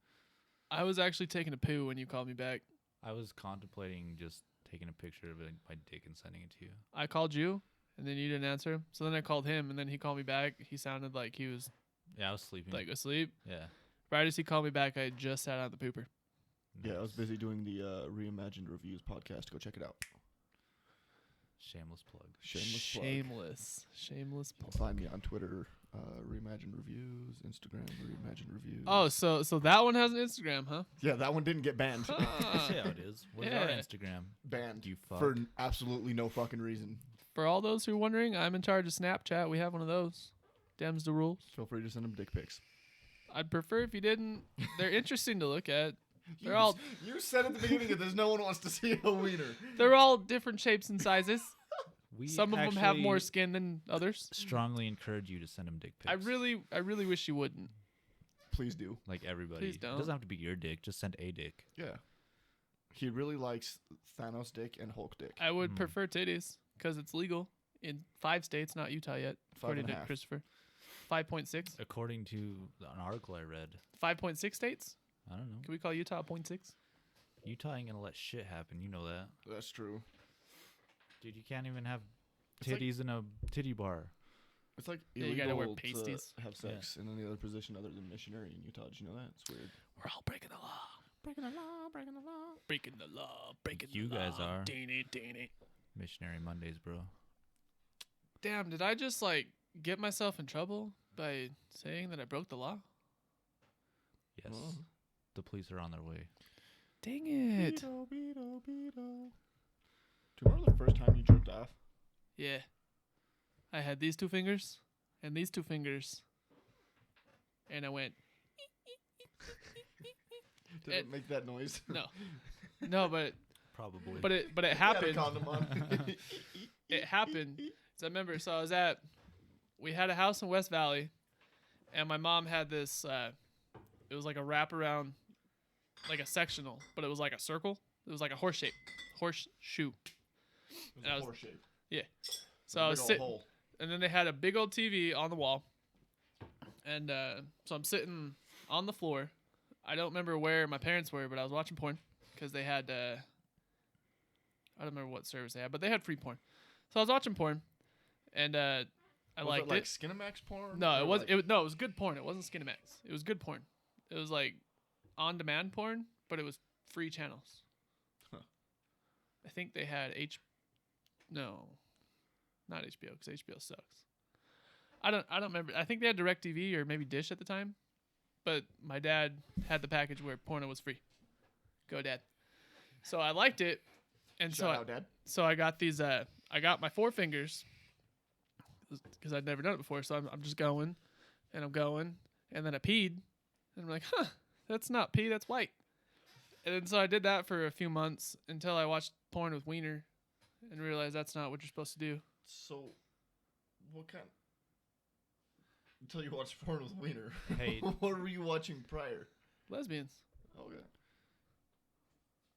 I was actually taking a poo when you called me back. I was contemplating just taking a picture of my dick and sending it to you. I called you, and then you didn't answer. So then I called him, and then he called me back. He sounded like he was Yeah, I was sleeping. like asleep. yeah. Right as he called me back, I just sat on the pooper. Yeah, I was Nice. busy doing the Reimagined Reviews podcast. Go check it out. Shameless plug. Shameless plug. Shameless You can plug. find me on Twitter, Reimagined Reviews, Instagram, Reimagined Reviews. Oh, so that one has an Instagram, huh? yeah, that one didn't get banned. Huh. See how it is. Where's our Yeah. Instagram? Banned You fuck. for absolutely no fucking reason. For all those who are wondering, I'm in charge of Snapchat. We have one of those. Dems Da Rules. Feel free to send them dick pics. I'd prefer if you didn't. They're interesting to look at. You, They're all you said at the beginning of this, no one wants to see a wiener. they're all different shapes and sizes. We Some of them have more actually skin than others. strongly encourage you to send them dick pics. I really wish you wouldn't. Please do. like everybody. Please It don't. doesn't have to be your dick. Just send a dick. Yeah. He really likes Thanos dick and Hulk dick. I would Mm. prefer titties because it's legal in 5 states, not Utah yet, according to 5.5. Christopher. 5.6. According to an article I read, 5.6 states. I don't know. Can we call Utah 0.6? Utah ain't gonna let shit happen. You know that, That's true. dude. You can't even have It's like- titties in a titty bar. It's like Yeah, you illegal gotta wear to pasties. have sex in any other position other than missionary in Utah. Did you know that? It's weird. We're all breaking the law. Breaking the law, breaking the law. Breaking the law. Breaking You the law. guys are. Dang. Missionary Mondays, bro. Damn, did I just like get myself in trouble by saying that I broke the law? Yes. Well. The police are on their way. Dang it. Beto, Beto, Beto. Do you remember the first time you jerked off? Yeah. I had these 2 fingers and these 2 fingers. And I went, Did It- it make that noise? no. No, but Probably. it You had a happened. condom on. It happened. So I remember, so I was we had a house in West Valley, and my mom had this, it was like a wraparound, like a sectional, but it was like a circle. It was like a horseshoe. It And I was was- a horse shape. So I was Big ol' sitting, hole. and then they had a big old TV on the wall, and so I'm sitting on the floor. I don't remember where my parents were, but I was watching porn because they had, I don't remember what service they had, but they had free porn. So I was watching porn, and I Was liked it like it. Skinamax porn? No, Or it was like- it. No, it was good porn. It wasn't Skinamax. It was good porn. It was like on-demand porn, but it was free channels. Huh. I think they had No, not HBO because HBO sucks. I don't remember. I think they had DirecTV or maybe Dish at the time, but my dad had the package where porno was free. Go Dad. So I liked it, and Shout out, Dad. so I got these. I got my 4 fingers because I'd never done it before. So I'm just going, and I'm going, and then I peed, and I'm like, huh, that's not pee, that's white. And then so I did that for a few months until I watched porn with Wiener, and realized that's not what you're supposed to do. So, what kind? Until you watched porn with Wiener. Hey. What were you watching prior? Lesbians. Okay.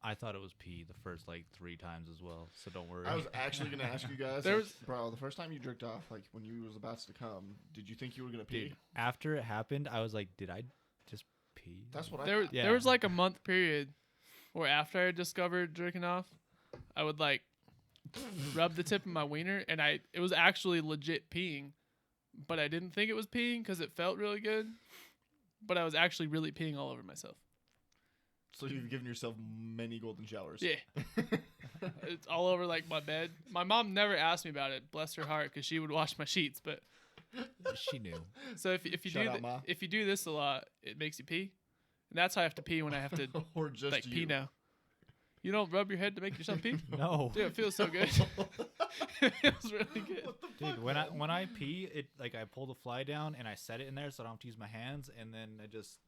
I thought it was pee the first like 3 times as well, so don't worry. I was actually gonna ask you guys, There like, was- bro, the first time you jerked off, like when you was about to come, did you think you were gonna pee? Dude, after it happened, I was like, did I just pee? That's what I There, thought. Yeah. there was like a month period where after I discovered jerking off, I would like rub the tip of my wiener, and it was actually legit peeing, but I didn't think it was peeing because it felt really good, but I was actually really peeing all over myself. So you've given yourself many golden showers. Yeah, it's all over like my bed. My mom never asked me about it, bless her heart, because she would wash my sheets. But She knew. so if you Shout do out, Ma. if you do this a lot, it makes you pee, and that's how I have to pee when I have to Or just like you. pee now. You don't rub your head to make yourself pee? No. Dude, it feels so good. It feels really good. What the Dude, fuck, when man? I pee, it like I pull the fly down and I set it in there so I don't have to use my hands, and then I just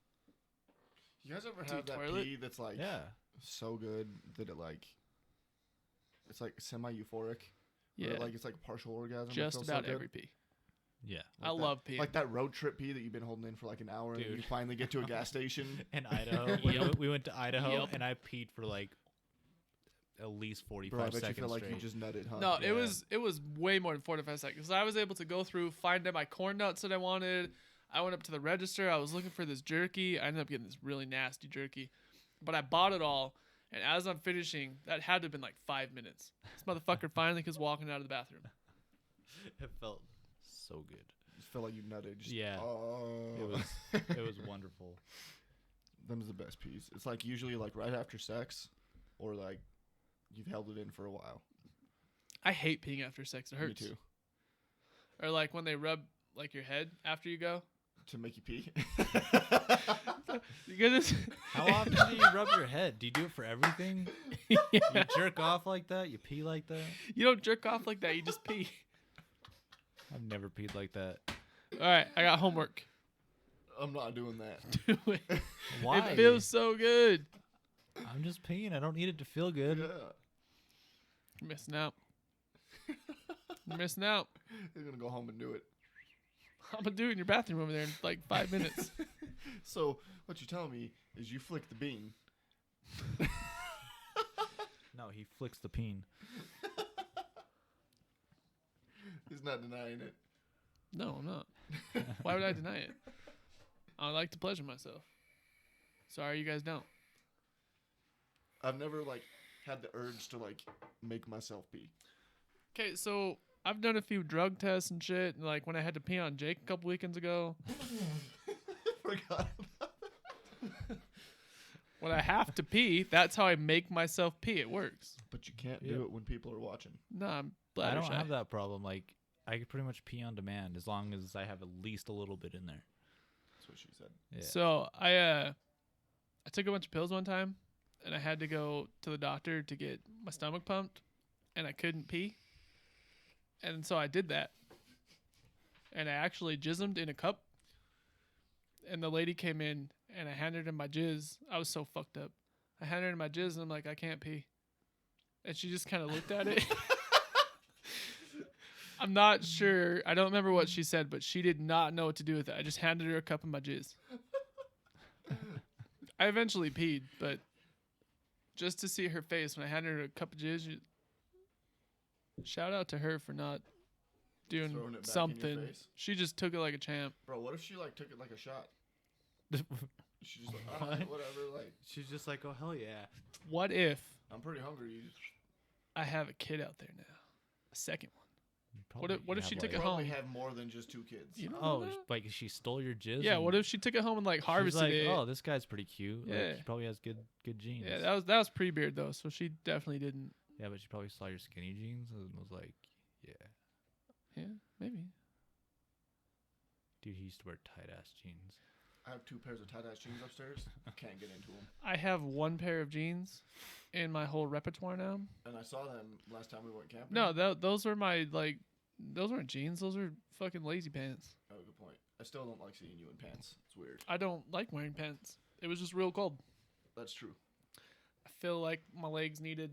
You guys ever Do have that toilet? pee that's like yeah. so good that it like it's like semi euphoric? Yeah, Like it's like a partial orgasm. It just feels so about good? every pee. Yeah. I Like love peeing. Like that road trip pee that you've been holding in for like an hour, and then Dude. you finally get to a gas station. In Idaho, we went to Idaho, Yep. and I peed for like at least 45 Bro, I bet you seconds feel like straight. you just nutted, huh? No, Yeah. it was way more than 45 seconds. I was able to go through, find my corn nuts that I wanted. I went up to the register. I was looking for this jerky. I ended up getting this really nasty jerky, but I bought it all. And as I'm finishing, that had to have been like 5 minutes. This motherfucker finally was walking out of the bathroom. It felt so good. Just feel like you nutted. Just, Yeah. Oh. It was wonderful. Them's the best peas. It's like usually like right after sex, or like you've held it in for a while. I hate peeing after sex. It hurts. Me too. Or like when they rub like your head after you go. To make you pee. You get this? How often do you rub your head? Do you do it for everything? You jerk off like that? You pee like that? You don't jerk off like that. You just pee. I've never peed like that. All right, I got homework. I'm not doing that. Do it. Why? It feels so good. I'm just peeing. I don't need it to feel good. Yeah. You're missing out. You're missing out. You're gonna go home and do it. I'm gonna do it in your bathroom over there in like 5 minutes. So what you're telling me is you flick the bean. No, he flicks the peen. He's not denying it. No, I'm not. Why would I deny it? I like to pleasure myself. Sorry, you guys don't. I've never like had the urge to like make myself pee. Okay, so I've done a few drug tests and shit. And like when I had to pee on Jake a couple weekends ago, Forgot. when I have to pee, that's how I make myself pee. It works. But you can't Yep. do it when people are watching. No, I'm I bladder don't shy. have that problem. Like, I could pretty much pee on demand as long as I have at least a little bit in there. That's what she said. Yeah. So I took a bunch of pills one time, and I had to go to the doctor to get my stomach pumped, and I couldn't pee, and so I did that, and I actually jismed in a cup, and the lady came in, and I handed her my jizz. I was so fucked up. I handed her my jizz, and I'm like, I can't pee, and she just kind of looked at it. I'm not sure. I don't remember what she said, but she did not know what to do with it. I just handed her a cup of my jizz. I eventually peed, but just to see her face when I handed her a cup of jizz, shout out to her for not doing Throwing it back in your something. face. She just took it like a champ. Bro, what if she like took it like a shot? She just like, oh, whatever. Like, She's just like, oh, hell yeah. What if I'm pretty hungry. You I have a kid out there now? A second one. Probably what if have, she took like- it probably home? have more than just 2 kids. You don't Oh, know that? like she stole your jizz? Yeah, and what if she took it home and like she's harvested like, it? oh, this guy's pretty cute. Yeah. Like, he probably has good genes. Yeah, that was pre-beard though, so she definitely didn't. Yeah, but she probably saw your skinny jeans and was like, yeah. Yeah, maybe. Dude, he used to wear tight-ass jeans. I have 2 pairs of tight-ass jeans upstairs. Can't get into them. I have one pair of jeans in my whole repertoire now. And I saw them last time we went camping. No, those were my those weren't jeans. Those were fucking lazy pants. Oh, good point. I still don't like seeing you in pants. It's weird. I don't like wearing pants. It was just real cold. That's true. I feel like my legs needed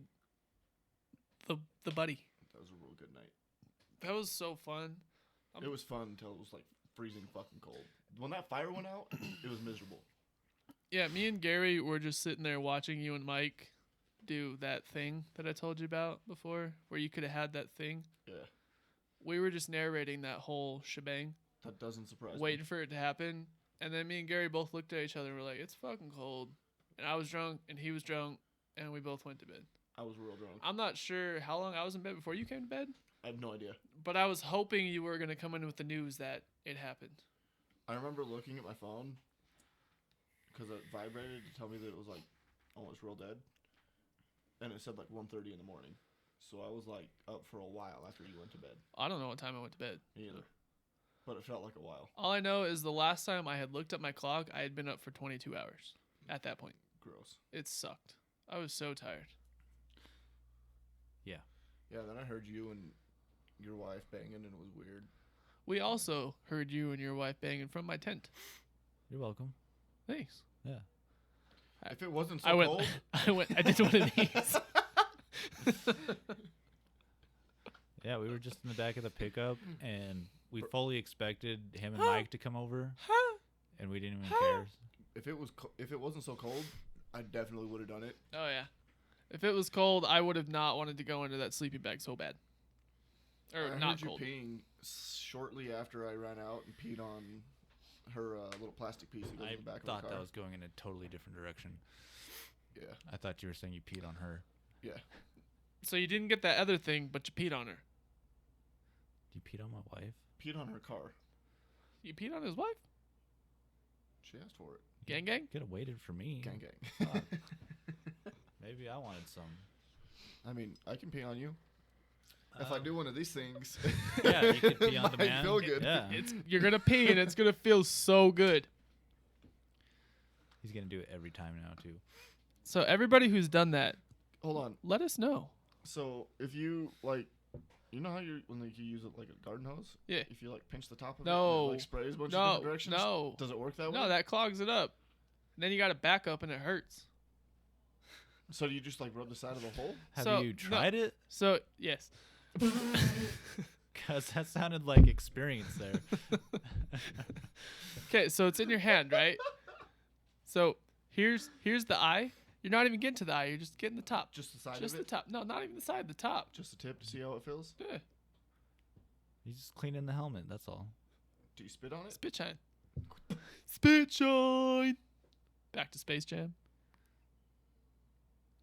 the buddy. That was a real good night. That was so fun. It was fun until it was like freezing fucking cold. When that fire went out, it was miserable. Yeah, me and Gary were just sitting there watching you and Mike do that thing that I told you about before, where you could have had that thing. Yeah. We were just narrating that whole shebang, That doesn't surprise me. waiting for it to happen. And then me and Gary both looked at each other and were like, it's fucking cold. And I was drunk and he was drunk and we both went to bed. I was real drunk. I'm not sure how long I was in bed before you came to bed, I have no idea. but I was hoping you were going to come in with the news that it happened. I remember looking at my phone because it vibrated to tell me that it was like almost real dead. And it said like 1:30 in the morning. So I was like up for a while after you went to bed. I don't know what time I went to bed. Me either. But it felt like a while. All I know is the last time I had looked at my clock, I had been up for 22 hours at that point. Gross. It sucked. I was so tired. Yeah, then I heard you and your wife banging and it was weird. We also heard you and your wife banging from my tent. You're welcome. Thanks. Yeah. If it wasn't so I went. cold, I did one of these. Yeah, we were just in the back of the pickup, and we fully expected him and Mike to come over, and we didn't even care. if it wasn't so cold, I definitely would have done it. Oh yeah. If it was cold, I would have not wanted to go into that sleeping bag so bad. Or I not heard cold. you peeing shortly after I ran out and peed on her little plastic piece that goes I in the back of thought the car. that was going in a totally different direction. Yeah. I thought you were saying you peed on her. Yeah. So you didn't get that other thing, but you peed on her. You peed on my wife? Peed on her car. You peed on his wife? She asked for it. Gang gang? You could have waited for me. Gang gang. Fuck. Maybe I wanted some. I mean, I can pee on you. If I do one of these things, Yeah, you could pee it on might demand. feel good. Yeah. You're gonna pee and it's gonna feel so good. He's going to do it every time now, too. So everybody who's done that, Hold on. let us know. So if you like, you know how you when like, you use it like a garden hose? Yeah. If you like pinch the top of No. it, and it, like sprays a bunch of No, different directions. no. Does it work that way? No, that clogs it up. Then you gotta back up and it hurts. So do you just like rub the side of the hole? Have So, you no. tried it? So yes. Because that sounded like experience there. Okay, so it's in your hand, right? So here's the eye. You're not even getting to the eye. You're just getting the top. Just the side Just of the it. top. No, not even the side. The top. Just the tip to see how it feels. Yeah. He's just cleaning the helmet. That's all. Do you spit on it? Spit shine. Spit shine. Back to Space Jam.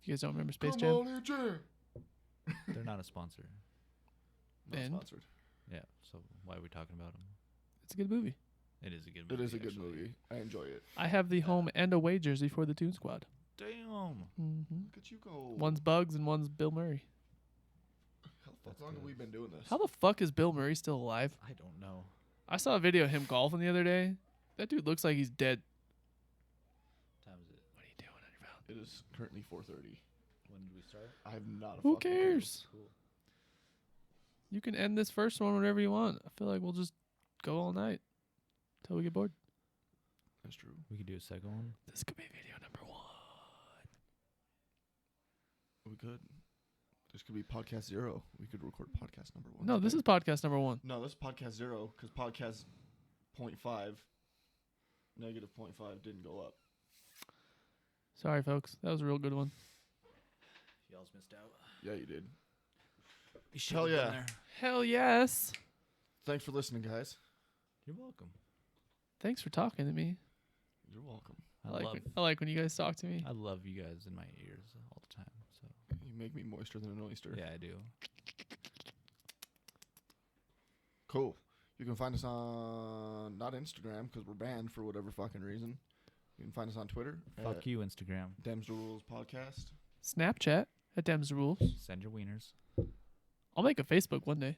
You guys don't remember Space Jam? On, AJ. They're not a sponsor. Not And? sponsored. Yeah. So why are we talking about them? It's a good movie. It is a good It movie. is a good actually. movie. I enjoy it. I have the home and away jersey for the Toon Squad. Damn. Mm-hmm. Look at you go. One's Bugs and one's Bill Murray. How long have we been doing this? How the fuck is Bill Murray still alive? I don't know. I saw a video of him golfing the other day. That dude looks like he's dead. What time is it? What are you doing on your phone? It is currently 4:30. When did we start? I have not. A Who fucking clue. cares? Cool. You can end this first one whenever you want. I feel like we'll just go all night till we get bored. That's true. We could do a second one. This could be video number 1. We could. This could be podcast 0. We could record podcast number 1. No, this is podcast number 1. No, this is podcast 0 because podcast 0.5, negative 0.5 didn't go up. Sorry, folks. That was a real good one. Y'all's missed out. Yeah, you did. You Hell should've been yeah. there. Hell yes. Thanks for listening, guys. You're welcome. Thanks for talking to me. You're welcome. I like when you guys talk to me. I love you guys in my ears all the time. So You make me moister than an oyster. yeah, I do. Cool. You can find us on, not Instagram because we're banned for whatever fucking reason. You can find us on Twitter. Fuck you, Instagram. Dems Da Rules Podcast. Snapchat at Dems Da Rules. Send your wieners. I'll make a Facebook one day.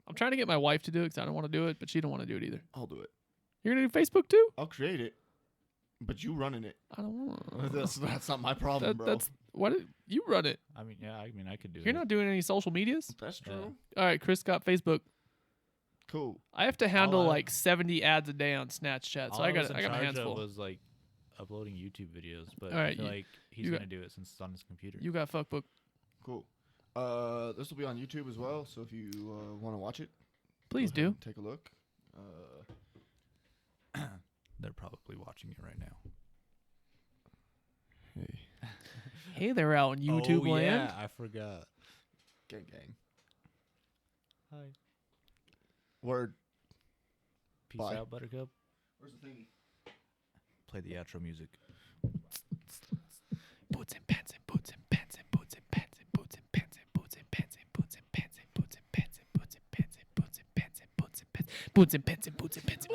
I'm trying to get my wife to do it because I don't want to do it, but she don't want to do it either. I'll do it. You're going to do Facebook too? I'll create it, but you running it. I don't want That's not my problem, bro. That's what you run it. I mean, yeah, I could do it. You're not doing any social medias? That's true. Yeah. All right, Chris got Facebook. Cool. I have to handle All I- like 70 ads a day on Snapchat, All so I was got in my charge hands of full. was like uploading YouTube videos, but All I right, feel you- like he's you got- gonna do it since it's on his computer. You got fuckbook. Cool. This will be on YouTube as well, so if you want to watch it, Please go ahead do. and take a look. They're probably watching it right now. Hey, Hey there out in YouTube oh, land. Yeah, I forgot. gang, gang. Hi. Word. Peace Bye. out, Buttercup. Where's the thingy? Play the outro music. Boots and pants and boots and pants and boots and pants and boots and pants and boots and pants and boots and pants and boots and pants and boots and pants and boots and pants and boots and pants and boots and pants and boots and pants and